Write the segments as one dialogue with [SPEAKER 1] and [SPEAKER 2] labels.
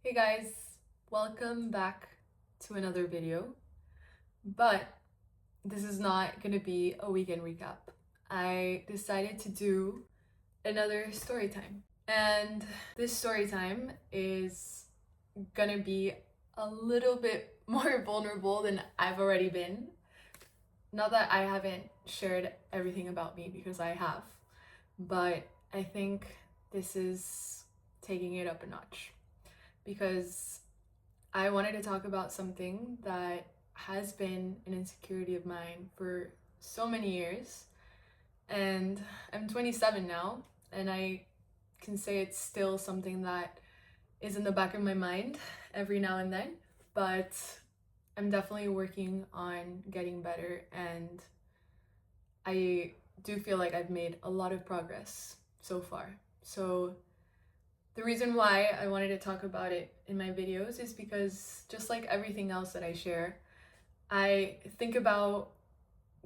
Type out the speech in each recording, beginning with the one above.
[SPEAKER 1] Hey guys, welcome back to another video, but this is not gonna be a weekend recap. I decided to do another story time, and this story time is gonna be a little bit more vulnerable than I've already been. Not that I haven't shared everything about me, because I have, but I think this is taking it up a notch because I wanted to talk about something that has been an insecurity of mine for so many years. And I'm 27 now, and I can say it's still something that is in the back of my mind every now and then, but I'm definitely working on getting better, and I do feel like I've made a lot of progress so far. So the reason why I wanted to talk about it in my videos is because, just like everything else that I share, I think about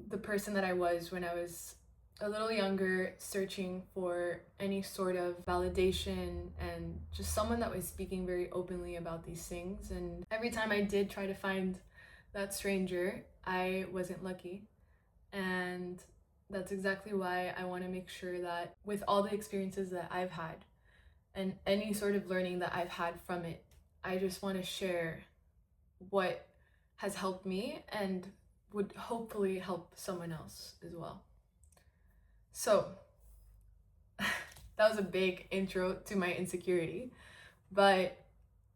[SPEAKER 1] the person that I was when I was a little younger, searching for any sort of validation and just someone that was speaking very openly about these things. And every time I did try to find that stranger, I wasn't lucky. And that's exactly why I want to make sure that with all the experiences that I've had, and any sort of learning that I've had from it, I just want to share what has helped me and would hopefully help someone else as well. So, that was a big intro to my insecurity, but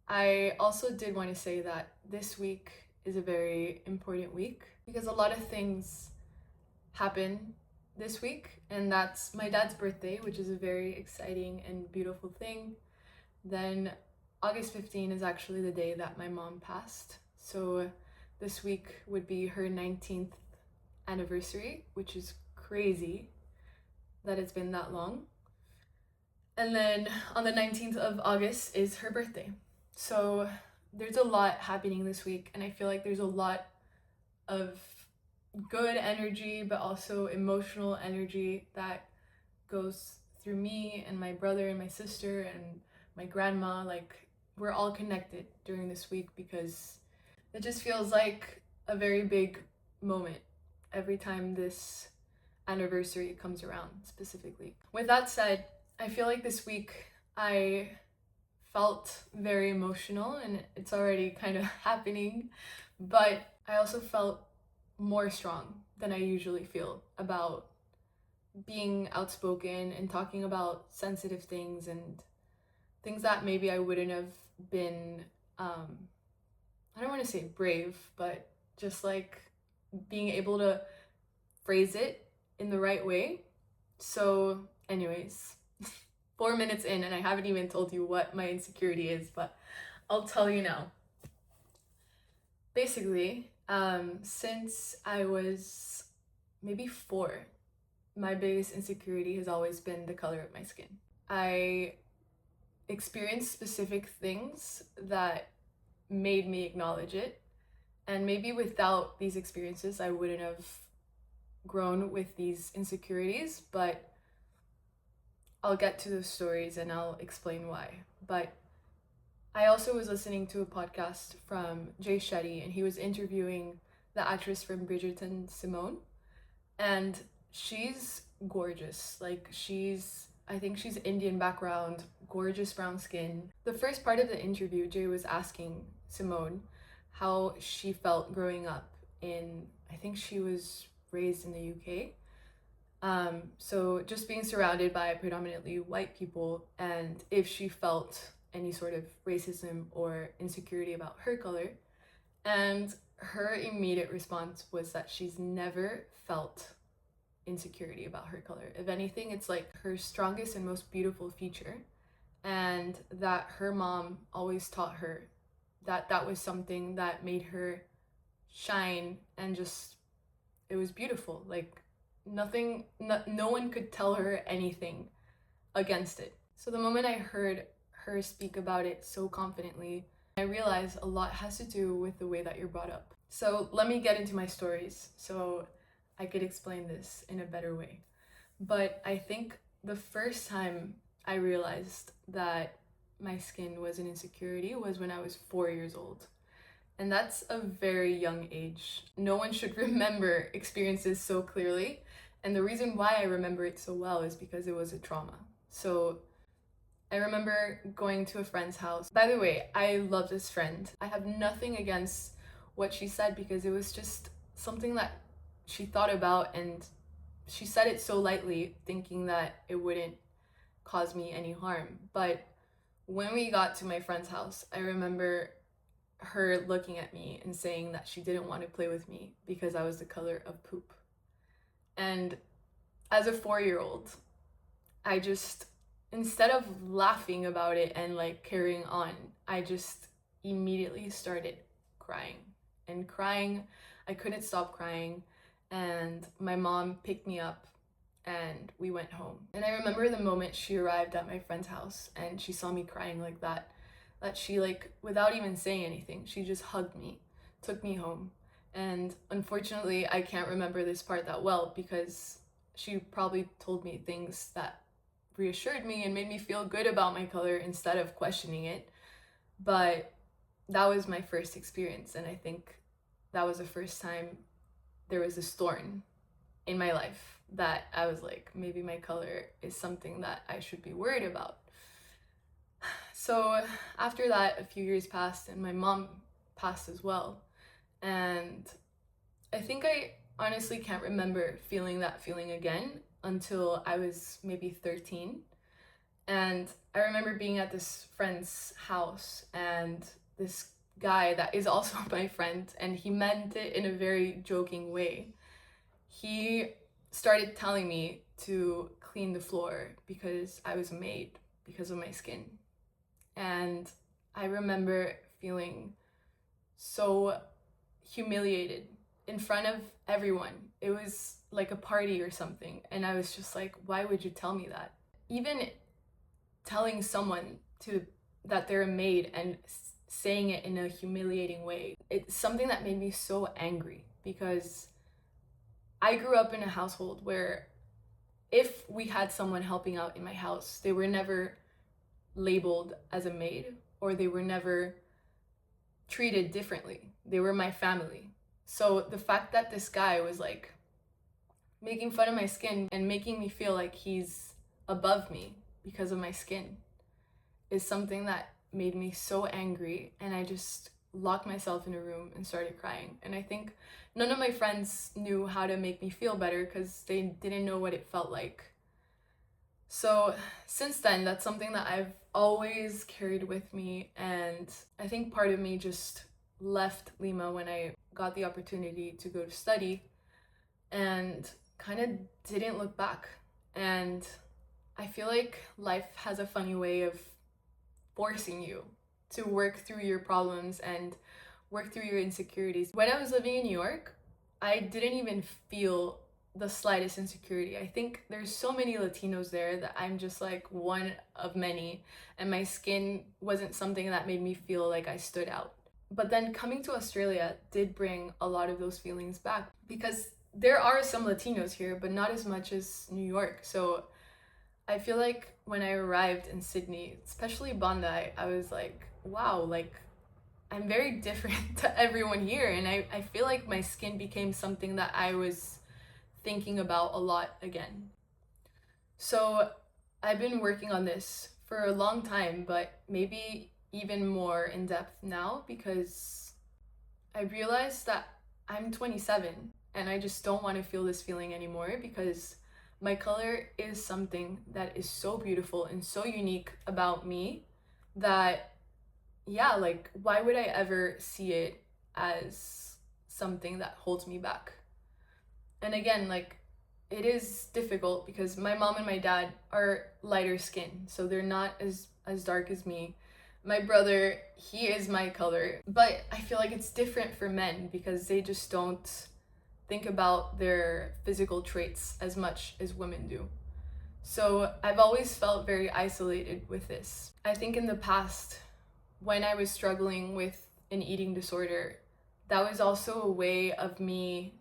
[SPEAKER 1] I also did want to say that this week is a very important week because a lot of things happen this week, and that's my dad's birthday, which is a very exciting and beautiful thing. Then August 15 is actually the day that my mom passed. So this week would be her 19th anniversary, which is crazy that it's been that long. And then on the 19th of August is her birthday. So there's a lot happening this week, and I feel like there's a lot of good energy, but also emotional energy that goes through me and my brother and my sister and my grandma. Like, we're all connected during this week because it just feels like a very big moment every time this anniversary comes around, specifically. With that said, I feel like this week I felt very emotional, and it's already kind of happening, but I also felt more strong than I usually feel about being outspoken and talking about sensitive things and things that maybe I wouldn't have been, I don't want to say brave, but just like being able to phrase it in the right way. So, anyways, 4 minutes in, and I haven't even told you what my insecurity is, but I'll tell you now. Basically, since I was maybe 4, my biggest insecurity has always been the color of my skin. I experienced specific things that made me acknowledge it, and maybe without these experiences, I wouldn't have grown with these insecurities, but I'll get to those stories and I'll explain why. But I also was listening to a podcast from Jay Shetty, and he was interviewing the actress from Bridgerton, Simone, and she's gorgeous. Like, I think she's Indian background, gorgeous brown skin. The first part of the interview, Jay was asking Simone how she felt growing up I think she was raised in the UK. So just being surrounded by predominantly white people, and if she felt any sort of racism or insecurity about her color. And her immediate response was that she's never felt insecurity about her color. If anything, it's like her strongest and most beautiful feature, and that her mom always taught her that that was something that made her shine, and just, it was beautiful. Like, no one could tell her anything against it. So the moment I heard her speak about it so confidently, I realized a lot has to do with the way that you're brought up. So let me get into my stories so I could explain this in a better way. But I think the first time I realized that my skin was an insecurity was when I was 4 years old. And that's a very young age. No one should remember experiences so clearly. And the reason why I remember it so well is because it was a trauma. So I remember going to a friend's house. By the way, I love this friend. I have nothing against what she said because it was just something that she thought about, and she said it so lightly, thinking that it wouldn't cause me any harm. But when we got to my friend's house, I remember her looking at me and saying that she didn't want to play with me because I was the color of poop. And as a 4-year-old, I just, instead of laughing about it and like carrying on, I just immediately started crying and crying. I couldn't stop crying, and my mom picked me up and we went home. And I remember the moment she arrived at my friend's house and she saw me crying like that she, like, without even saying anything, she just hugged me, took me home. And unfortunately, I can't remember this part that well because she probably told me things that reassured me and made me feel good about my color instead of questioning it. But that was my first experience, and I think that was the first time there was this thorn in my life that I was like, maybe my color is something that I should be worried about. So after that, a few years passed and my mom passed as well. And I think I honestly can't remember feeling that feeling again until I was maybe 13. And I remember being at this friend's house, and this guy that is also my friend, and he meant it in a very joking way. He started telling me to clean the floor because I was a maid because of my skin. And I remember feeling so humiliated in front of everyone. It was like a party or something. And I was just like, why would you tell me that? Even telling someone that they're a maid and saying it in a humiliating way, it's something that made me so angry because I grew up in a household where if we had someone helping out in my house, they were never labeled as a maid, or they were never treated differently. They were my family. So the fact that this guy was like making fun of my skin and making me feel like he's above me because of my skin is something that made me so angry, and I just locked myself in a room and started crying. And I think none of my friends knew how to make me feel better because they didn't know what it felt like. So since then, that's something that I've always carried with me, and I think part of me just left Lima when I got the opportunity to go to study and kind of didn't look back. And I feel like life has a funny way of forcing you to work through your problems and work through your insecurities. When I was living in New York, I didn't even feel the slightest insecurity. I think there's so many Latinos there that I'm just like one of many, and my skin wasn't something that made me feel like I stood out. But then coming to Australia did bring a lot of those feelings back because there are some Latinos here, but not as much as New York. So I feel like when I arrived in Sydney, especially Bondi, I was like, wow, like I'm very different to everyone here. And I feel like my skin became something that I was thinking about a lot again. So I've been working on this for a long time, but maybe even more in depth now because I realized that I'm 27 and I just don't want to feel this feeling anymore because my color is something that is so beautiful and so unique about me that, yeah, like why would I ever see it as something that holds me back? And again, like it is difficult because my mom and my dad are lighter skin, so they're not as dark as me. My brother, he is my color, but I feel like it's different for men because they just don't think about their physical traits as much as women do. So I've always felt very isolated with this. I think in the past, when I was struggling with an eating disorder, that was also a way of me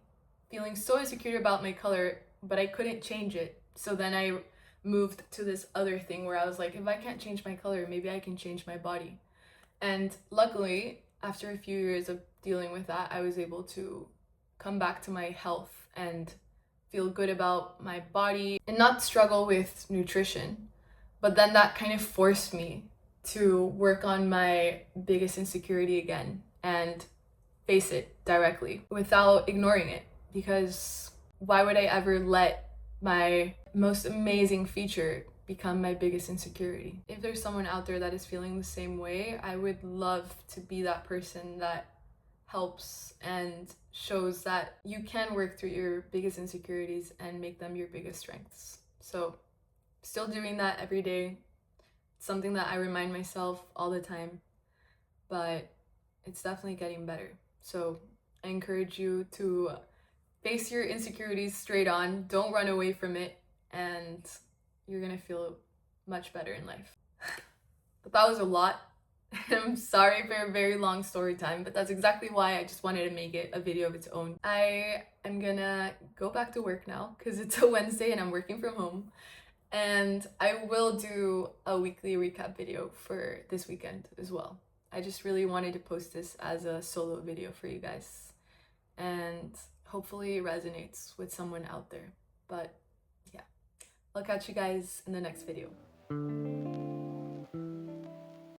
[SPEAKER 1] feeling so insecure about my color, but I couldn't change it. So then I moved to this other thing where I was like, if I can't change my color, maybe I can change my body. And luckily, after a few years of dealing with that, I was able to come back to my health and feel good about my body and not struggle with nutrition. But then that kind of forced me to work on my biggest insecurity again and face it directly without ignoring it, because why would I ever let my most amazing feature become my biggest insecurity? If there's someone out there that is feeling the same way, I would love to be that person that helps and shows that you can work through your biggest insecurities and make them your biggest strengths. So still doing that every day. It's something that I remind myself all the time, but it's definitely getting better. So I encourage you to face your insecurities straight on, don't run away from it, and you're gonna feel much better in life. But that was a lot. I'm sorry for a very long story time, but that's exactly why I just wanted to make it a video of its own. I am gonna go back to work now because it's a Wednesday and I'm working from home. And I will do a weekly recap video for this weekend as well. I just really wanted to post this as a solo video for you guys. And hopefully it resonates with someone out there. But yeah, I'll catch you guys in the next video.